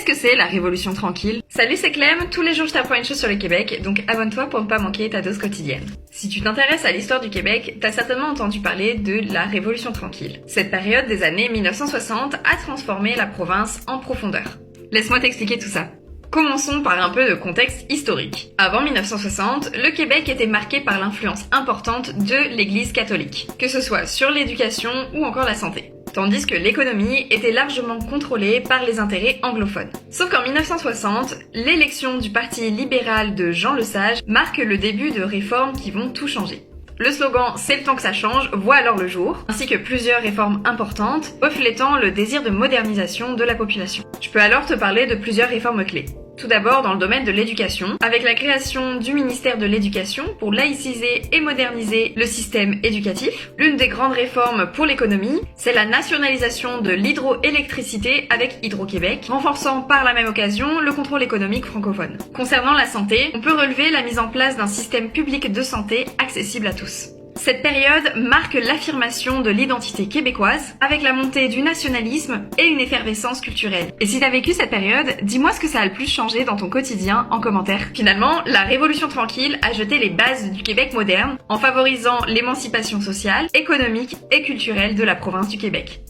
Qu'est-ce que c'est la Révolution tranquille? Salut, c'est Clem, tous les jours je t'apprends une chose sur le Québec, donc abonne-toi pour ne pas manquer ta dose quotidienne. Si tu t'intéresses à l'histoire du Québec, t'as certainement entendu parler de la Révolution tranquille. Cette période des années 1960 a transformé la province en profondeur. Laisse-moi t'expliquer tout ça. Commençons par un peu de contexte historique. Avant 1960, le Québec était marqué par l'influence importante de l'Église catholique, que ce soit sur l'éducation ou encore la santé. Tandis que l'économie était largement contrôlée par les intérêts anglophones. Sauf qu'en 1960, l'élection du Parti libéral de Jean Lesage marque le début de réformes qui vont tout changer. Le slogan « C'est le temps que ça change » voit alors le jour, ainsi que plusieurs réformes importantes, reflétant le désir de modernisation de la population. Je peux alors te parler de plusieurs réformes clés. Tout d'abord dans le domaine de l'éducation, avec la création du ministère de l'Éducation pour laïciser et moderniser le système éducatif. L'une des grandes réformes pour l'économie, c'est la nationalisation de l'hydroélectricité avec Hydro-Québec, renforçant par la même occasion le contrôle économique francophone. Concernant la santé, on peut relever la mise en place d'un système public de santé accessible à tous. Cette période marque l'affirmation de l'identité québécoise avec la montée du nationalisme et une effervescence culturelle. Et si t'as vécu cette période, dis-moi ce que ça a le plus changé dans ton quotidien en commentaire. Finalement, la Révolution tranquille a jeté les bases du Québec moderne en favorisant l'émancipation sociale, économique et culturelle de la province du Québec.